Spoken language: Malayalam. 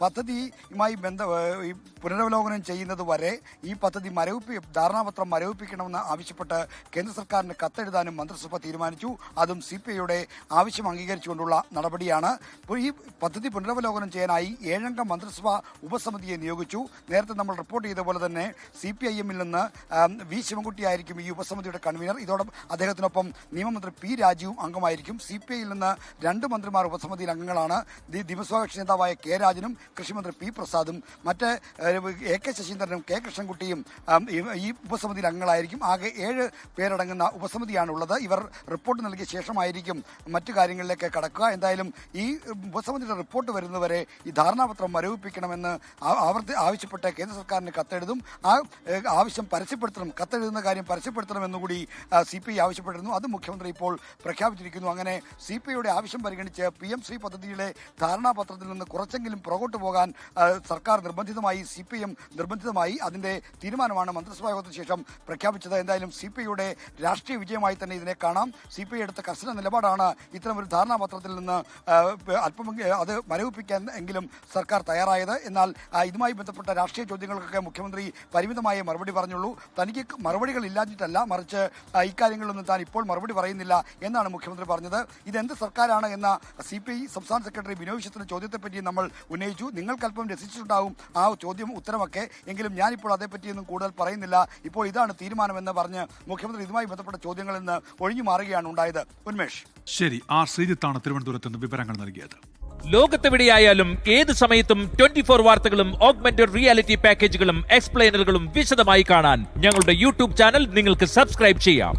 പദ്ധതിയുമായി ഈ പുനരവലോകനം ചെയ്യുന്നത് വരെ ഈ പദ്ധതി ധാരണാപത്രം മരവിപ്പിക്കണമെന്ന് ആവശ്യപ്പെട്ട് കേന്ദ്ര സർക്കാരിന് കത്തെഴുതാനും മന്ത്രിസഭ തീരുമാനിച്ചു. അതും CPIയുടെ ആവശ്യം അംഗീകരിച്ചുകൊണ്ടുള്ള നടപടിയാണ്. ഈ പദ്ധതി പുനരവലോകനം ചെയ്യാനായി 7-അംഗ മന്ത്രിസഭ ഉപസമിതിയെ നിയോഗിച്ചു. നേരത്തെ നമ്മൾ റിപ്പോർട്ട് ചെയ്ത പോലെ തന്നെ CPIM-ൽ നിന്ന് വി ശിവൻകുട്ടിയായിരിക്കും ഈ ഉപസമിതിയുടെ കൺവീനർ. ഇതോടൊപ്പം അദ്ദേഹത്തിനൊപ്പം നിയമമന്ത്രി P രാജുവും അംഗമായിരിക്കും. CPI-ൽ നിന്ന് 2 മന്ത്രിമാർ ഉപസമിതിയിൽ അംഗങ്ങളാണ്. നിയമസഭാകക്ഷി നേതാവായ K രാജനും കൃഷിമന്ത്രി P പ്രസാദും മറ്റ് AK ശശീന്ദ്രനും K കൃഷ്ണൻകുട്ടിയും ഈ ഉപസമിതിയിൽ അംഗങ്ങളായിരിക്കും. ആകെ 7 പേരടങ്ങുന്ന ഉപസമിതിയാണുള്ളത്. ഇവർ റിപ്പോർട്ട് നൽകിയ ശേഷമായിരിക്കും മറ്റു കാര്യങ്ങളിലേക്ക് കടക്കുക. എന്തായാലും ഈ ഉപസമിതിയുടെ റിപ്പോർട്ട് വരുന്നവരെ ഈ ധാരണാപത്രം മരവിപ്പിക്കണമെന്ന് ആവശ്യപ്പെട്ട് കേന്ദ്ര സർക്കാരിന് കത്തെഴുതും. ആ ആവശ്യം പരസ്യപ്പെടുത്തണം, കത്തെഴുതുന്ന കാര്യം പരസ്യപ്പെടുത്തണമെന്നുകൂടി CPI ആവശ്യപ്പെട്ടിരുന്നു. അത് മുഖ്യമന്ത്രി ഇപ്പോൾ പ്രഖ്യാപിച്ചിരിക്കുന്നു. അങ്ങനെ CPIയുടെ ആവശ്യം പരിഗണിച്ച് PM-ശ്രീ പദ്ധതിയിലെ ധാരണാപത്രത്തിൽ നിന്ന് കുറച്ചെങ്കിലും പുറകോട്ട് പോകാൻ സർക്കാർ നിർബന്ധിതമായി, CPM നിർബന്ധിതമായി. അതിന്റെ തീരുമാനമാണ് മന്ത്രിസഭാ യോഗത്തിന് ശേഷം പ്രഖ്യാപിച്ചത്. എന്തായാലും CPIയുടെ രാഷ്ട്രീയ വിജയമായി തന്നെ ഇതിനെ കാണാം. CPI എടുത്ത കർശന നിലപാടാണ് ഇത്തരമൊരു ധാരണാപത്രത്തിൽ നിന്ന് അല്പം അത് മരവിപ്പിക്കാൻ എങ്കിലും സർക്കാർ തയ്യാറായത്. എന്നാൽ ഇതുമായി ബന്ധപ്പെട്ട രാഷ്ട്രീയ ചോദ്യങ്ങൾക്കൊക്കെ മുഖ്യമന്ത്രി പരിമിതമായ മറുപടി പറഞ്ഞുള്ളൂ. തനിക്ക് മറുപടികൾ ഇല്ലാഞ്ഞിട്ടല്ല, മറിച്ച് ഇക്കാര്യങ്ങളിലൊന്നും താൻ ഇപ്പോൾ മറുപടി പറയുന്നില്ല എന്നാണ് മുഖ്യമന്ത്രി പറഞ്ഞത്. ഇതെന്ത് സർക്കാരാണ് എന്ന CPI സംസ്ഥാന സെക്രട്ടറി ബിനോയ് വിശ്വത്തിന്റെ ചോദ്യത്തെപ്പറ്റി നമ്മൾ ഉന്നയിച്ചു. നിങ്ങൾക്കല്പം രസിച്ചിട്ടുണ്ടാവും ആ ചോദ്യം ഉത്തരമൊക്കെ, എങ്കിലും ഞാനിപ്പോൾ അതേപ്പറ്റിയൊന്നും കൂടുതൽ പറയുന്നില്ല. ഇപ്പോൾ ഇതാണ് തീരുമാനമെന്ന് പറഞ്ഞ് മുഖ്യമന്ത്രി ഇതുമായി ബന്ധപ്പെട്ട ചോദ്യങ്ങളിൽ നിന്ന് ഒഴിഞ്ഞു മാറുകയാണ് ഉണ്ടായത്. ഉന്മേഷ്. ശരി, ശ്രീജിത്താണ് തിരുവനന്തപുരത്ത് നിന്ന് വിവരങ്ങൾ നൽകിയത്. ലോകത്തെവിടെയായാലും ഏത് സമയത്തും 24 വാർത്തകളും ഓഗ്മെന്റഡ് റിയാലിറ്റി പാക്കേജുകളും എക്സ്പ്ലെയിനറുകളും വിശദമായി കാണാൻ ഞങ്ങളുടെ YouTube ചാനൽ നിങ്ങൾക്ക് സബ്സ്ക്രൈബ് ചെയ്യാം.